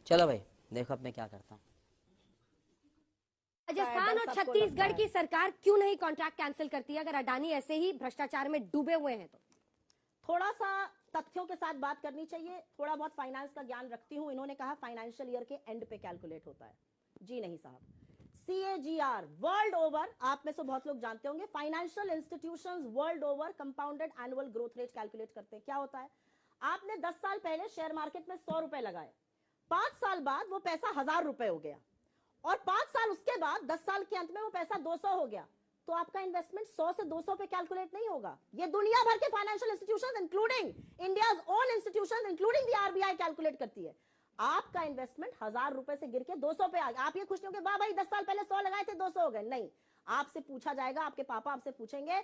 चलो भाई देखो अब मैं क्या करता हूँ। राजस्थान और छत्तीसगढ़ की सरकार क्यों नहीं कॉन्ट्रैक्ट कैंसिल करती है अगर अडानी ऐसे ही भ्रष्टाचार में डूबे हुए हैं? तो थोड़ा सा तथ्यों के साथ बात करनी चाहिए। थोड़ा बहुत फाइनेंस का ज्ञान रखती हूं। इन्होंने कहा फाइनेंशियल ईयर के एंड पे कैलकुलेट होता है। जी नहीं साहब, CAGR वर्ल्ड ओवर, आप में से बहुत लोग जानते होंगे, financial institutions world over compounded annual growth rate calculate करते हैं। क्या होता है? आपने 10 साल पहले शेयर मार्केट में 100 रुपए लगाए, 5 साल बाद वो पैसा 1000 रुपए हो गया, और 5 साल उसके बाद 10 साल के अंत में वो पैसा 200 हो गया, तो आपका इन्वेस्टमेंट 100 से 200 पे कैलकुलेट नहीं होगा। ये दुनिया भर के financial institutions including India's own institutions including the RBI calculate करती है। आपका इन्वेस्टमेंट 1000 रुपए से गिर के 200 पे आ गया। आप ये खुश नहीं हो कि वाह भाई 10 साल पहले 100 लगाए थे 200 हो गए। नहीं, आपसे पूछा जाएगा, आपके पापा आपसे पूछेंगे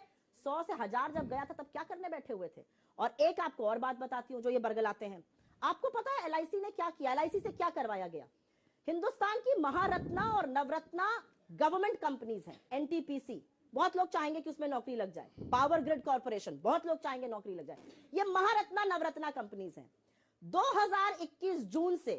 100 से 1000 जब गया था तब क्या करने बैठे हुए थे। और एक आपको और बात बताती हूं, जो ये बरगलाते हैं, आपको पता है LIC ने क्या किया? LIC से क्या करवाया गया? हिंदुस्तान की महारत्ना और नवरत्ना गवर्नमेंट कंपनीज हैं। NTPC, बहुत लोग चाहेंगे कि उसमें नौकरी लग जाए। पावर ग्रिड कॉर्पोरेशन, बहुत लोग चाहेंगे नौकरी लग जाए। ये महारत्ना नवरत्ना कंपनीज हैं। 2021 जून से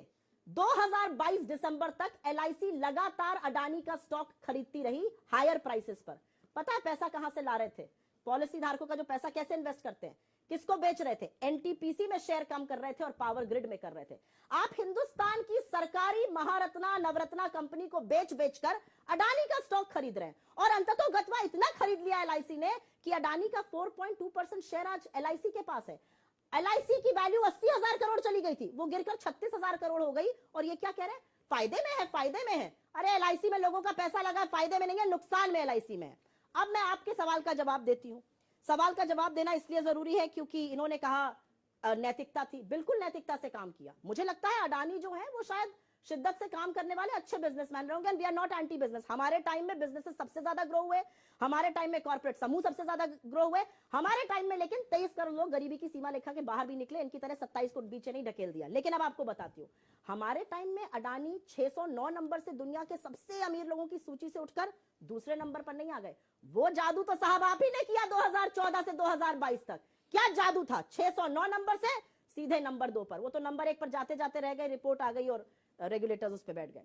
2022 दिसंबर तक LIC लगातार अडानी का स्टॉक खरीदती रही हायर प्राइसेस पर। पता है पैसा कहां से ला रहे थे? पॉलिसी धारकों का जो पैसा कैसे इन्वेस्ट करते हैं, किसको बेच रहे थे? NTPC में शेयर कम कर रहे थे और पावर ग्रिड में कर रहे थे। आप हिंदुस्तान की सरकारी महारत्ना नवरत्ना कंपनी को बेच बेचकर अडानी का स्टॉक खरीद रहे हैं, और अंततः गतवा इतना खरीद लिया LIC ने कि अडानी का 4.2% शेयर आज LIC के पास है। LIC की वैल्यू 80,000 करोड़ चली गई थी, वो गिरकर 36,000 करोड़ हो गई, और ये क्या कह रहे हैं? फायदे में है, फायदे में है। अरे LIC में लोगों का पैसा लगा, फायदे में नहीं है, नुकसान में LIC में है। अब मैं आपके सवाल का जवाब देती हूं। सवाल का जवाब देना इसलिए जरूरी है क्योंकि इन्होंने कहा नैतिकता थी। बिल्कुल नैतिकता से काम किया। मुझे लगता है अडानी जो है वो शायद शिद्दत से काम करने वाले अच्छे बिजनेसमैन होंगे, and we are not anti business. हमारे टाइम में बिजनेसेस सबसे ज्यादा ग्रो हुए, हमारे टाइम में कॉर्पोरेट समूह सबसे ज्यादा ग्रो हुए हमारे टाइम में, लेकिन 23 करोड़ लोग गरीबी की सीमा रेखा के बाहर भी निकले। इनकी तरह 27 को बीच नहीं ढकेल दिया। लेकिन अब आपको बताती हूँ, हमारे टाइम में अडानी 609 नंबर से दुनिया के सबसे अमीर लोगों की सूची से उठकर दूसरे नंबर पर नहीं आ गए। वो जादू तो साहब आप ही ने किया 2014 से 2022 तक। क्या जादू था? 609 नंबर से सीधे नंबर 2 पर। वो तो नंबर 1 पर जाते जाते रह गए, रिपोर्ट आ गई और रेगुलेटर्स उस पर बैठ गए।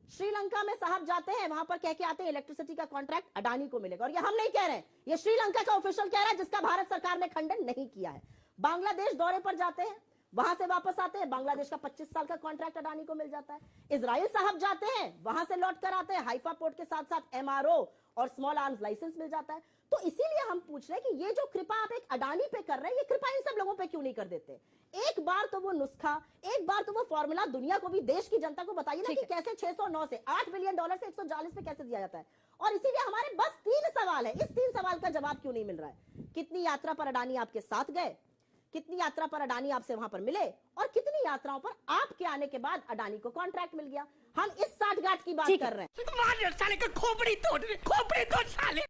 श्रीलंका में साहब जाते हैं, वहां पर कह के आते हैं इलेक्ट्रिसिटी का कॉन्ट्रैक्ट अडानी को मिलेगा, और ये हम नहीं कह रहे हैं, ये श्रीलंका का ऑफिशियल कह रहा है, जिसका भारत सरकार ने खंडन नहीं किया है। बांग्लादेश दौरे पर जाते हैं, वहां से वापस आते हैं, बांग्लादेश का 25 साल का कॉन्ट्रैक्ट अडानी को मिल जाता है। इजराइल साहब जाते हैं, वहां से लौट कर आते हैं, हाइफा पोर्ट के साथ साथ MRO और स्मॉल आर्म्स लाइसेंस मिल जाता है। तो इसीलिए हम पूछ रहे हैं कि ये जो कृपा आप एक अडानी पे कर रहे हैं, ये कृपा इन सब लोगों पे क्यों नहीं कर देते? एक बार तो वो नुस्खा, एक बार तो वो फॉर्मूला दुनिया को भी, देश की जनता को बताइए ना कि कैसे 609 से $8 बिलियन से 140 पे कैसे दिया जाता है। और इसीलिए हमारे बस 3 सवाल है। इस 3 सवाल का जवाब क्यों नहीं मिल रहा है? कितनी यात्रा पर अडानी आपके साथ गए, कितनी यात्रा पर अडानी आपसे वहां पर मिले, और कितनी यात्राओं पर आपके आने के बाद अडानी को कॉन्ट्रैक्ट मिल गया? हम इस साठगांठ की बात कर रहे हैं। साले का खोपड़ी तोड़ साले।